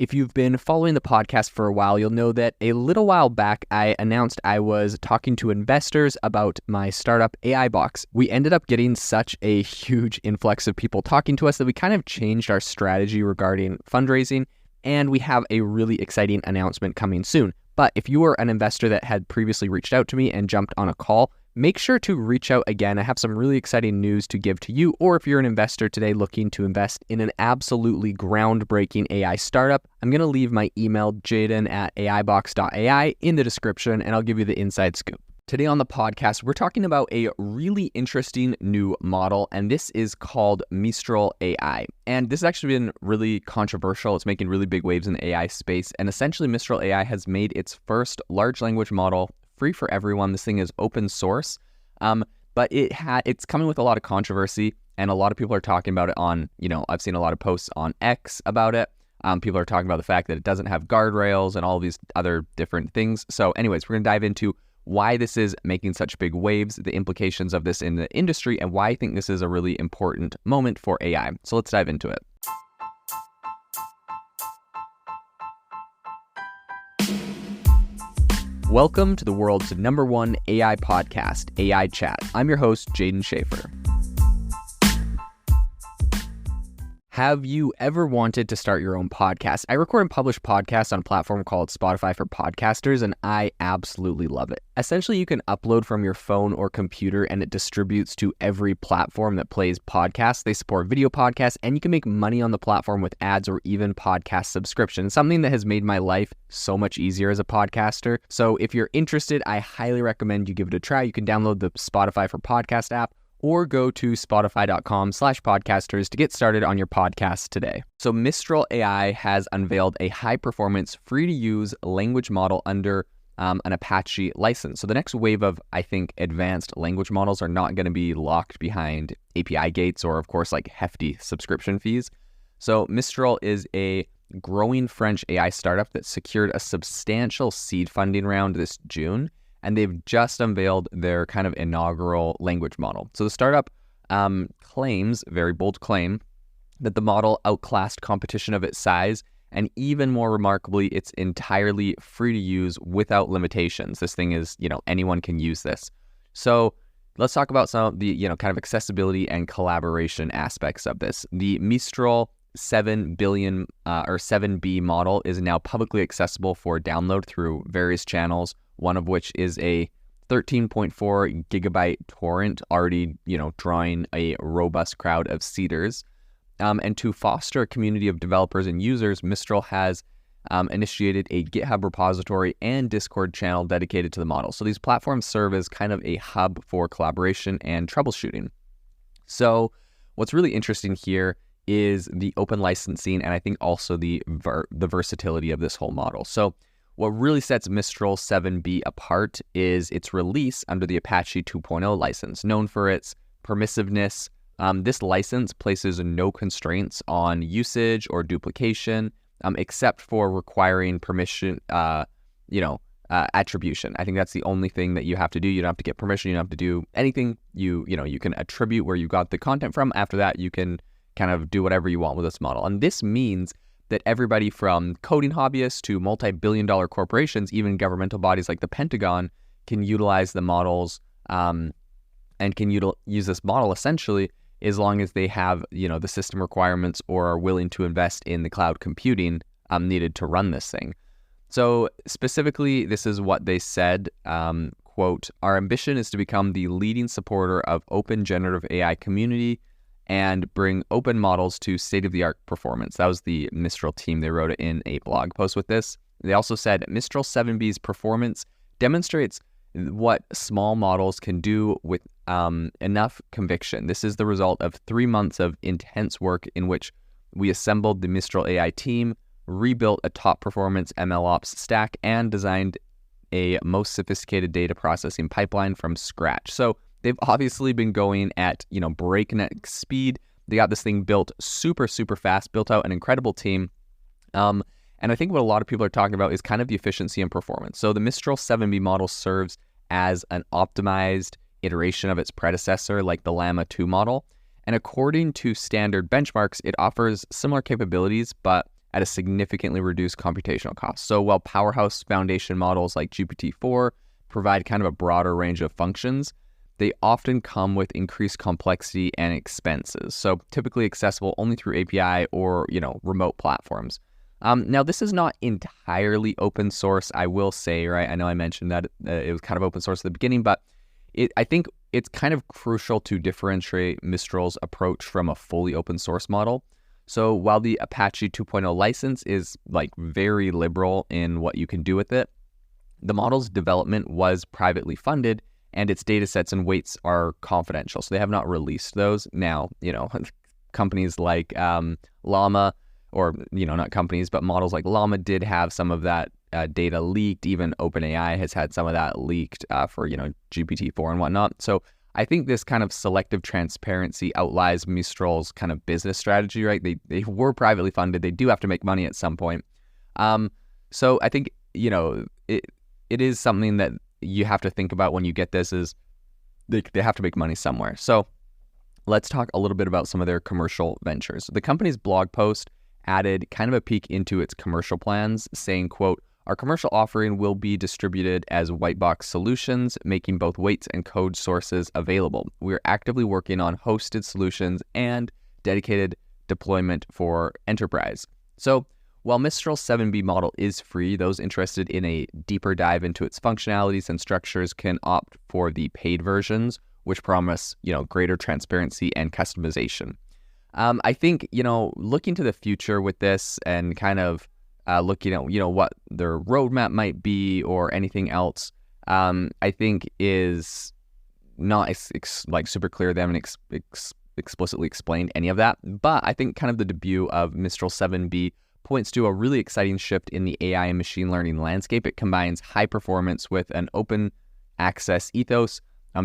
If you've been following the podcast for a while, you'll know that a little while back, I announced I was talking to investors about my startup AI Box. We ended up getting such a huge influx of people talking to us that we kind of changed our strategy regarding fundraising, and we have a really exciting announcement coming soon. But if you were an investor that had previously reached out to me and jumped on a call, make sure to reach out again. I have some really exciting news to give to you, or if you're an investor today looking to invest in an absolutely groundbreaking AI startup, I'm going to leave my email, jaden@aibox.ai, in the description, and I'll give you the inside scoop. Today on the podcast, we're talking about a really interesting new model, and this is called Mistral AI. And this has actually been really controversial. It's making really big waves in the AI space, and essentially Mistral AI has made its first large language model free for everyone. This thing is open source, but it's coming with a lot of controversy, and a lot of people are talking about it on, I've seen a lot of posts on X about it. People are talking about the fact that it doesn't have guardrails and all these other different things. So anyways, we're going to dive into why this is making such big waves, the implications of this in the industry, and why I think this is a really important moment for AI. So let's dive into it. Welcome to the world's #1 AI podcast, AI Chat. I'm your host, Jaden Schaefer. Have you ever wanted to start your own podcast? I record and publish podcasts on a platform called Spotify for Podcasters, and I absolutely love it. Essentially, you can upload from your phone or computer, and it distributes to every platform that plays podcasts. They support video podcasts, and you can make money on the platform with ads or even podcast subscriptions, something that has made my life so much easier as a podcaster. So if you're interested, I highly recommend you give it a try. You can download the Spotify for Podcast app, or go to spotify.com/podcasters to get started on your podcast today. So Mistral AI has unveiled a high-performance, free-to-use language model under an Apache license. So the next wave of, I think, advanced language models are not going to be locked behind API gates or, of course, like hefty subscription fees. So Mistral is a growing French AI startup that secured a substantial seed funding round this June, and they've just unveiled their kind of inaugural language model. So the startup claims, very bold claim, that the model outclassed competition of its size, and even more remarkably, it's entirely free to use without limitations. This thing is, anyone can use this. So let's talk about some of the, kind of accessibility and collaboration aspects of this. The Mistral 7 billion or 7B model is now publicly accessible for download through various channels, one of which is a 13.4 gigabyte torrent, already, drawing a robust crowd of seeders. And to foster a community of developers and users, Mistral has initiated a GitHub repository and Discord channel dedicated to the model. So these platforms serve as kind of a hub for collaboration and troubleshooting. So what's really interesting here is the open licensing, and I think also the versatility of this whole model. So what really sets Mistral 7B apart is its release under the Apache 2.0 license. Known for its permissiveness, this license places no constraints on usage or duplication, except for requiring permission, attribution. I think that's the only thing that you have to do. You don't have to get permission. You don't have to do anything. You can attribute where you got the content from. After that, you can kind of do whatever you want with this model. And this means that everybody from coding hobbyists to multi-billion-dollar corporations, even governmental bodies like the Pentagon, can utilize the models and can use this model essentially as long as they have, the system requirements or are willing to invest in the cloud computing needed to run this thing. So specifically, this is what they said, quote, "Our ambition is to become the leading supporter of open generative AI community and bring open models to state-of-the-art performance." That was the Mistral team. They wrote it in a blog post with this. They also said Mistral 7B's performance demonstrates what small models can do with enough conviction. This is the result of 3 months of intense work in which we assembled the Mistral AI team, rebuilt a top-performance MLOps stack, and designed a most sophisticated data processing pipeline from scratch. So they've obviously been going at, breakneck speed. They got this thing built super, super fast, built out an incredible team. And I think what a lot of people are talking about is kind of the efficiency and performance. So the Mistral 7B model serves as an optimized iteration of its predecessor, like the Llama 2 model. And according to standard benchmarks, it offers similar capabilities, but at a significantly reduced computational cost. So while powerhouse foundation models like GPT-4 provide kind of a broader range of functions, they often come with increased complexity and expenses. So typically accessible only through API or, remote platforms. Now, this is not entirely open source, I will say, right? I know I mentioned that it was kind of open source at the beginning, but I think it's kind of crucial to differentiate Mistral's approach from a fully open source model. So while the Apache 2.0 license is very liberal in what you can do with it, the model's development was privately funded and its data sets and weights are confidential. So they have not released those. Now, companies like Llama, or, not companies, but models like Llama did have some of that data leaked. Even OpenAI has had some of that leaked for, GPT-4 and whatnot. So I think this kind of selective transparency outlies Mistral's kind of business strategy, right? They were privately funded. They do have to make money at some point. So I think, it is something that you have to think about when you get this is they have to make money somewhere. So let's talk a little bit about some of their commercial ventures. The company's blog post added kind of a peek into its commercial plans, saying, quote, "Our commercial offering will be distributed as white box solutions, making both weights and code sources available. We are actively working on hosted solutions and dedicated deployment for enterprise." So while Mistral 7B model is free, those interested in a deeper dive into its functionalities and structures can opt for the paid versions, which promise, greater transparency and customization. I think, looking to the future with this and kind of looking at, what their roadmap might be or anything else, I think is not super clear. They haven't explicitly explained any of that. But I think kind of the debut of Mistral 7B points to a really exciting shift in the AI and machine learning landscape. It combines high performance with an open access ethos,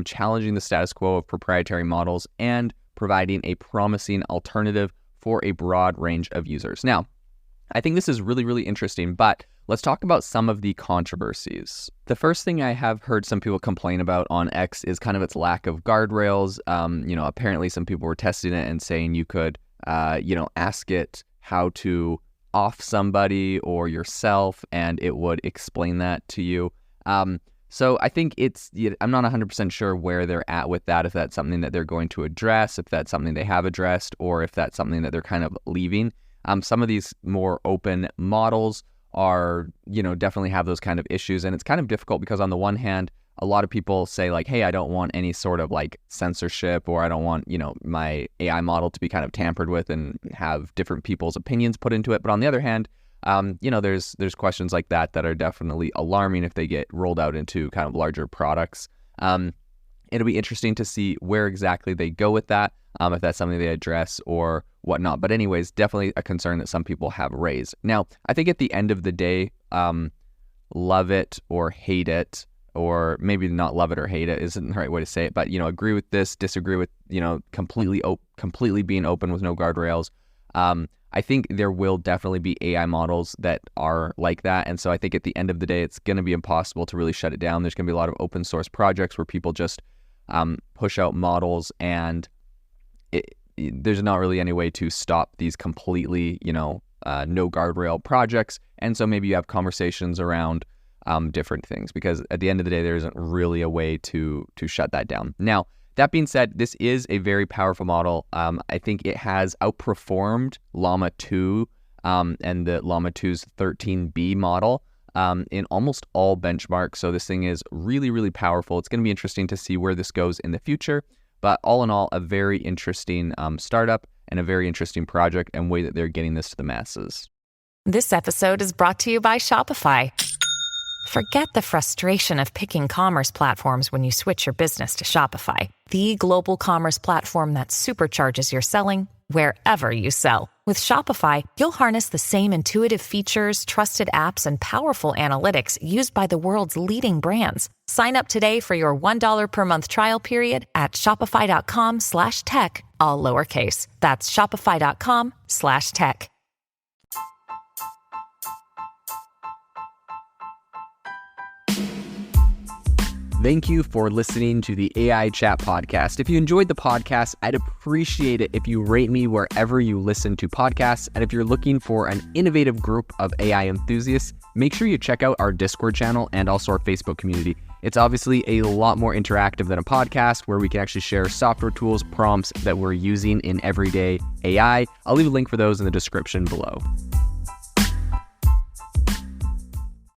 challenging the status quo of proprietary models and providing a promising alternative for a broad range of users. Now, I think this is really, really interesting, but let's talk about some of the controversies. The first thing I have heard some people complain about on X is kind of its lack of guardrails. Apparently some people were testing it and saying you could, ask it how to off somebody or yourself, and it would explain that to you. So I think I'm not 100% sure where they're at with that, if that's something that they're going to address, if that's something they have addressed, or if that's something that they're kind of leaving. Some of these more open models are, definitely have those kind of issues. And it's kind of difficult because on the one hand, a lot of people say hey, I don't want any sort of censorship, or I don't want, my AI model to be kind of tampered with and have different people's opinions put into it. But on the other hand, there's questions like that are definitely alarming if they get rolled out into kind of larger products. It'll be interesting to see where exactly they go with that, if that's something they address or whatnot. But anyways, definitely a concern that some people have raised. Now, I think at the end of the day, love it or hate it, or maybe not love it or hate it isn't the right way to say it, but, agree with this, disagree with, completely being open with no guardrails. I think there will definitely be AI models that are like that. And so I think at the end of the day, it's going to be impossible to really shut it down. There's going to be a lot of open source projects where people just push out models, and there's not really any way to stop these completely, no guardrail projects. And so maybe you have conversations around different things, because at the end of the day, there isn't really a way to shut that down. Now, that being said, this is a very powerful model. I think it has outperformed Llama 2 and the Llama 2's 13B model in almost all benchmarks. So this thing is really, really powerful. It's going to be interesting to see where this goes in the future. But all in all, a very interesting startup and a very interesting project and way that they're getting this to the masses. This episode is brought to you by Shopify. Forget the frustration of picking commerce platforms when you switch your business to Shopify, the global commerce platform that supercharges your selling wherever you sell. With Shopify, you'll harness the same intuitive features, trusted apps, and powerful analytics used by the world's leading brands. Sign up today for your $1 per month trial period at shopify.com/tech, all lowercase. That's shopify.com/tech. Thank you for listening to the AI Chat Podcast. If you enjoyed the podcast, I'd appreciate it if you rate me wherever you listen to podcasts. And if you're looking for an innovative group of AI enthusiasts, make sure you check out our Discord channel and also our Facebook community. It's obviously a lot more interactive than a podcast where we can actually share software tools, prompts that we're using in everyday AI. I'll leave a link for those in the description below.